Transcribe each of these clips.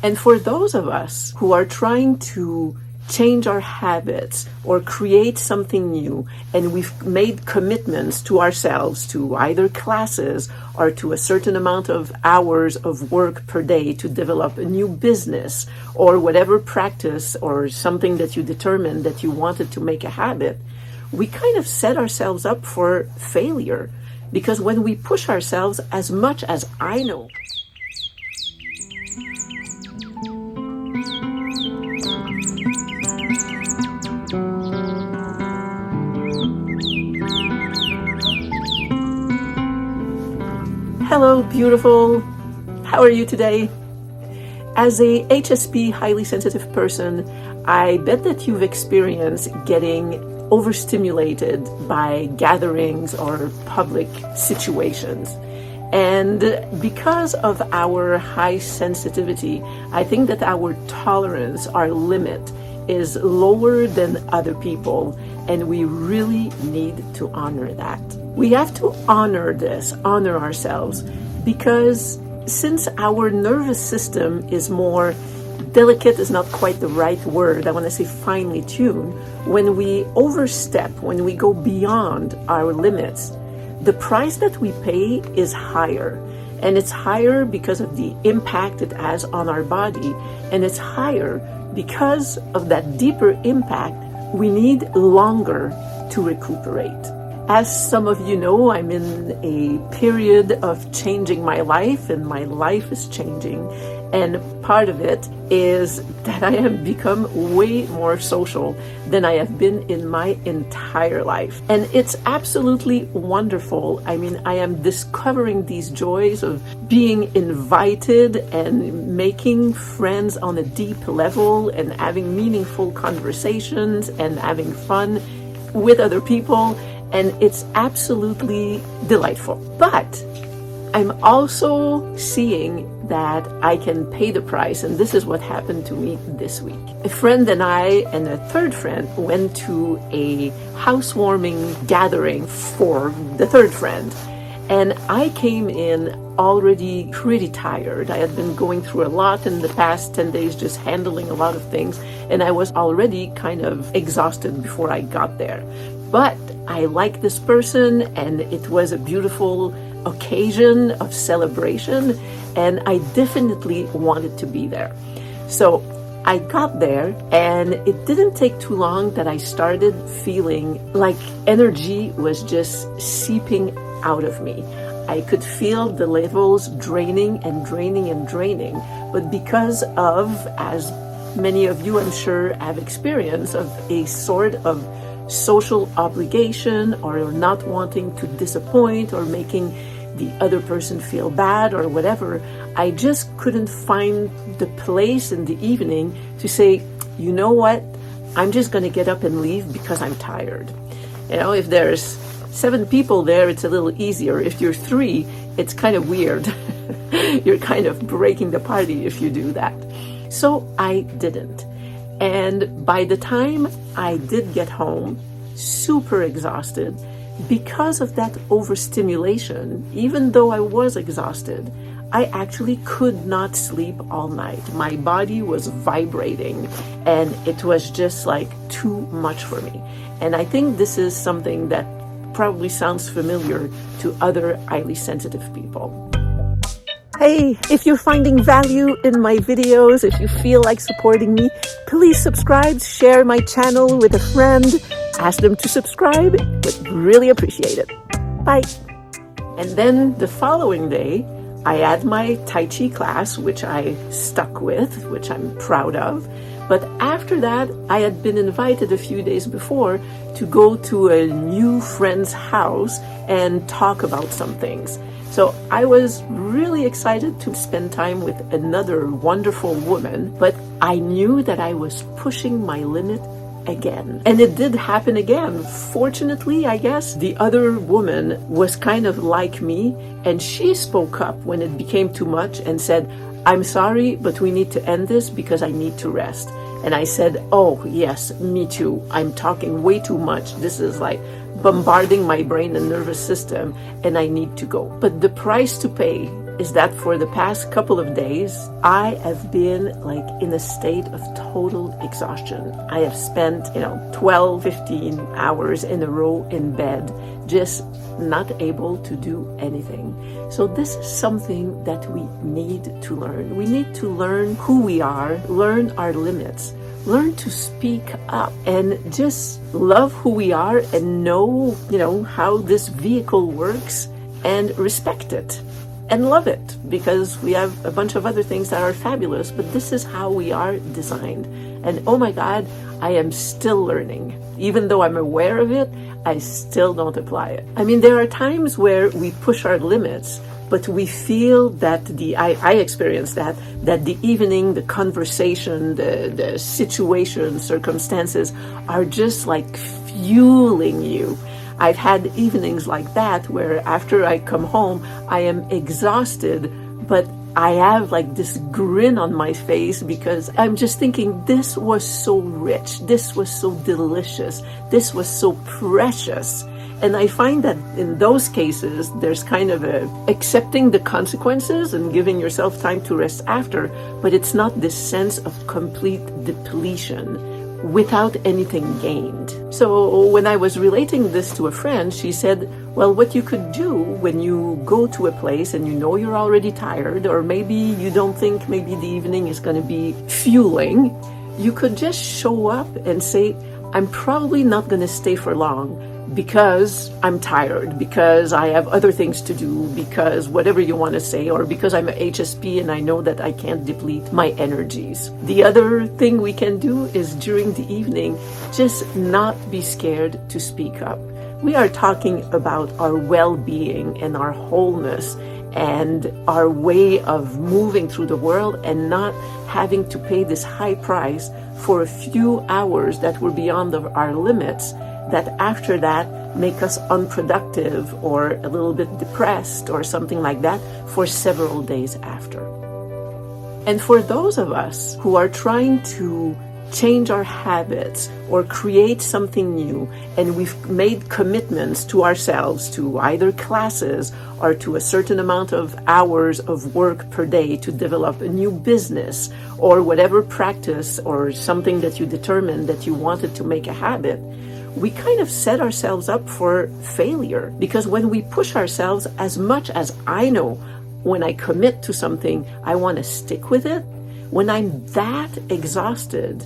And for those of us who are trying to change our habits or create something new, and we've made commitments to ourselves to either classes or to a certain amount of hours of work per day to develop a new business or whatever practice or something that you determined that you wanted to make a habit, we kind of set ourselves up for failure. Because when we push ourselves as much as I know, hello, beautiful. How are you today? As a HSP, highly sensitive person, I bet that you've experienced getting overstimulated by gatherings or public situations. And because of our high sensitivity, I think that our tolerance, our limit, is lower than other people, and we really need to honor that. We have to honor this, honor ourselves, because since our nervous system is more delicate, is not quite the right word, I want to say finely tuned, when we overstep, when we go beyond our limits, the price that we pay is higher. And it's higher because of the impact it has on our body, and it's higher because of that deeper impact. We need longer to recuperate. As some of you know, I'm in a period of changing my life, and my life is changing. And part of it is that I have become way more social than I have been in my entire life. And it's absolutely wonderful. I mean, I am discovering these joys of being invited and making friends on a deep level and having meaningful conversations and having fun with other people. And it's absolutely delightful. But I'm also seeing that I can pay the price, and this is what happened to me this week. A friend and I and a third friend went to a housewarming gathering for the third friend, and I came in already pretty tired. I had been going through a lot in the past 10 days, just handling a lot of things, and I was already kind of exhausted before I got there. But I like this person, and it was a beautiful occasion of celebration, and I definitely wanted to be there. So I got there, and it didn't take too long that I started feeling like energy was just seeping out of me. I could feel the levels draining and draining and draining, but because of, as many of you I'm sure have experienced, of a sort of social obligation or not wanting to disappoint or making the other person feel bad or whatever, I just couldn't find the place in the evening to say, you know what, I'm just going to get up and leave because I'm tired. You know, if there's 7 people there, it's a little easier. If you're 3, it's kind of weird. You're kind of breaking the party if you do that. So I didn't. And by the time I did get home, super exhausted, because of that overstimulation, even though I was exhausted, I actually could not sleep all night. My body was vibrating, and it was just like too much for me. And I think this is something that probably sounds familiar to other highly sensitive people. Hey, if you're finding value in my videos, if you feel like supporting me, please subscribe, share my channel with a friend, ask them to subscribe. Would really appreciate it. Bye. And then the following day, I had my Tai Chi class, which I stuck with, which I'm proud of. But after that, I had been invited a few days before to go to a new friend's house and talk about some things. So I was really excited to spend time with another wonderful woman, but I knew that I was pushing my limit again. And it did happen again. Fortunately, I guess, the other woman was kind of like me, and she spoke up when it became too much and said, I'm sorry, but we need to end this because I need to rest. And I said, oh, yes, me too. I'm talking way too much. This is like bombarding my brain and nervous system, and I need to go. But the price to pay is that for the past couple of days, I have been like in a state of total exhaustion. I have spent, 12, 15 hours in a row in bed, just not able to do anything. So this is something that we need to learn. We need to learn who we are, learn our limits, learn to speak up, and just love who we are and know, how this vehicle works, and respect it and love it, because we have a bunch of other things that are fabulous, but this is how we are designed. And oh my God, I am still learning. Even though I'm aware of it, I still don't apply it. I mean, there are times where we push our limits, but we feel that I experience that the evening, the conversation, the situation, circumstances are just like fueling you. I've had evenings like that where after I come home, I am exhausted, but I have like this grin on my face because I'm just thinking, this was so rich, this was so delicious, this was so precious. And I find that in those cases, there's kind of a accepting the consequences and giving yourself time to rest after, but it's not this sense of complete depletion without anything gained. So when I was relating this to a friend, she said, well, what you could do when you go to a place and you're already tired, or maybe you don't think maybe the evening is going to be fueling, you could just show up and say, I'm probably not going to stay for long because I'm tired, because I have other things to do, because whatever you want to say, or because I'm an HSP and I know that I can't deplete my energies. The other thing we can do is during the evening, just not be scared to speak up. We are talking about our well-being and our wholeness and our way of moving through the world and not having to pay this high price for a few hours that were beyond our limits, that after that make us unproductive or a little bit depressed or something like that for several days after. And for those of us who are trying to change our habits or create something new, and we've made commitments to ourselves to either classes or to a certain amount of hours of work per day to develop a new business or whatever practice or something that you determined that you wanted to make a habit, we kind of set ourselves up for failure. Because when we push ourselves, as much as I know when I commit to something, I want to stick with it, when I'm that exhausted,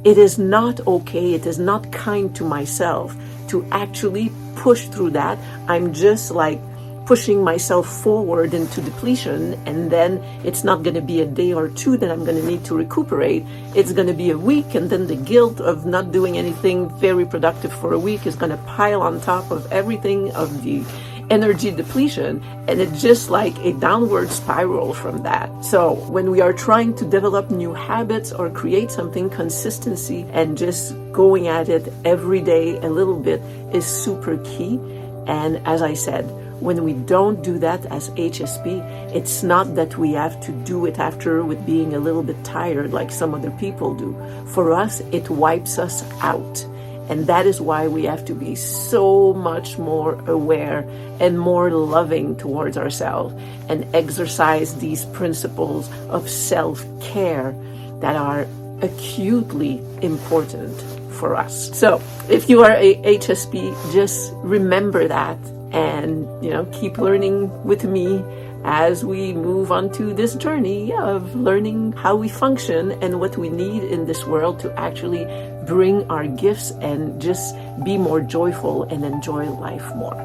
it is not okay, it is not kind to myself to actually push through that. I'm just like pushing myself forward into depletion, and then it's not going to be a day or two that I'm going to need to recuperate. It's going to be a week, and then the guilt of not doing anything very productive for a week is going to pile on top of everything of the energy depletion, and it's just like a downward spiral from that. So when we are trying to develop new habits or create something, consistency and just going at it every day a little bit is super key. And as I said, when we don't do that as HSP, it's not that we have to do it after with being a little bit tired like some other people do. For us, it wipes us out. And that is why we have to be so much more aware and more loving towards ourselves and exercise these principles of self-care that are acutely important for us. So if you are a HSP, just remember that and, keep learning with me as we move on to this journey of learning how we function and what we need in this world to actually bring our gifts and just be more joyful and enjoy life more.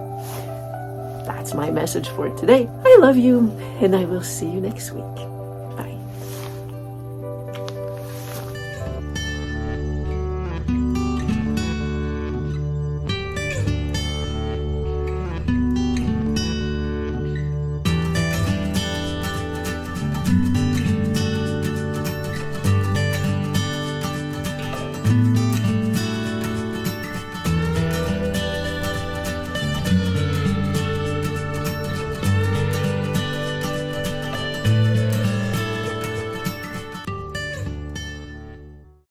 That's my message for today. I love you, and I will see you next week.